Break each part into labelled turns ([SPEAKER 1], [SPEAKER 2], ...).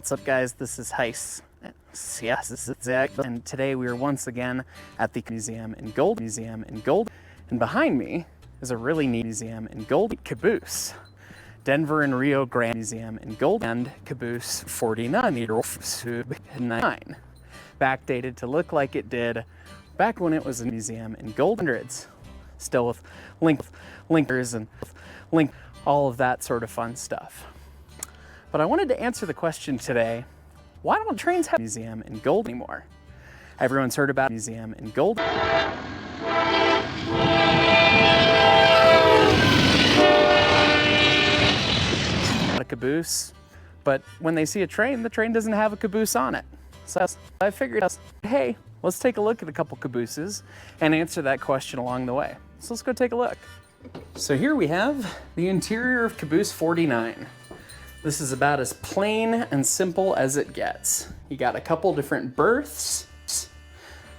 [SPEAKER 1] What's up, guys? This is Hyce. Yes, this is Zach, and today we are once again at the Museum in Gold. And behind me is a really neat museum in gold caboose. Denver and Rio Grande Museum in Gold and caboose 49 backdated to look like it did back when it was a museum in gold hundreds, still with linkers and all of that sort of fun stuff. But I wanted to answer the question today, why don't trains have a museum in gold anymore? Everyone's heard about a museum in gold. A caboose, but when they see a train, the train doesn't have a caboose on it. So I figured, hey, let's take a look at a couple cabooses and answer that question along the way. So let's go take a look. So here we have the interior of caboose 49. This is about as plain and simple as it gets. You got a couple different berths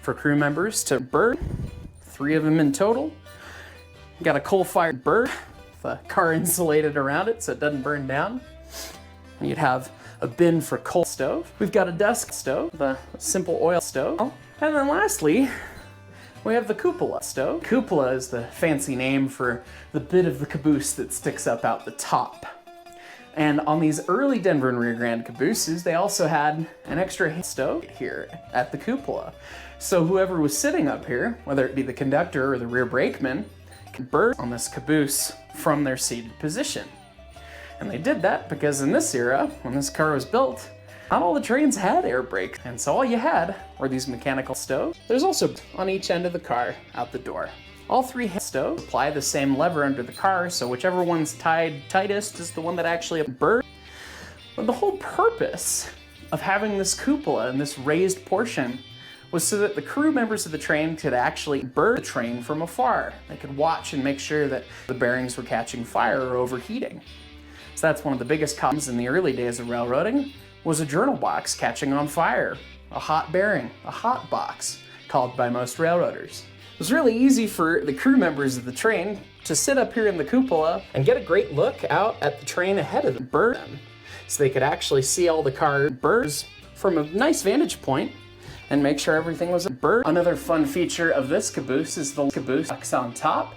[SPEAKER 1] for crew members to berth, 3 of them in total. You got a coal-fired berth, with a car insulated around it so it doesn't burn down. And you'd have a bin for coal stove. We've got a desk stove, the simple oil stove. And then lastly, we have the cupola stove. Cupola is the fancy name for the bit of the caboose that sticks up out the top. And on these early Denver and Rio Grande cabooses, they also had an extra stove here at the cupola. So whoever was sitting up here, whether it be the conductor or the rear brakeman, could burn on this caboose from their seated position. And they did that because in this era, when this car was built, not all the trains had air brakes. And so all you had were these mechanical stoves. There's also on each end of the car out the door. All 3 stoves apply the same lever under the car, so whichever one's tied tightest is the one that actually burns. But the whole purpose of having this cupola and this raised portion was so that the crew members of the train could actually burn the train from afar. They could watch and make sure that the bearings were catching fire or overheating. So that's one of the biggest problems in the early days of railroading, was a journal box catching on fire, a hot bearing, a hot box, called by most railroaders. It was really easy for the crew members of the train to sit up here in the cupola and get a great look out at the train ahead of them, burn, so they could actually see all the car burns from a nice vantage point and make sure everything was burnt. Another fun feature of this caboose is the caboose box on top,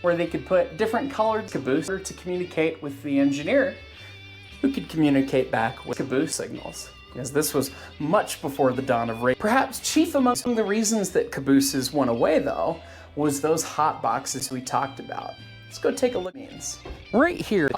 [SPEAKER 1] where they could put different colored caboose to communicate with the engineer, who could communicate back with caboose signals. Because this was much before the dawn of radio. Perhaps chief among the reasons that cabooses went away, though, was those hot boxes we talked about. Let's go take a look at these. Right here.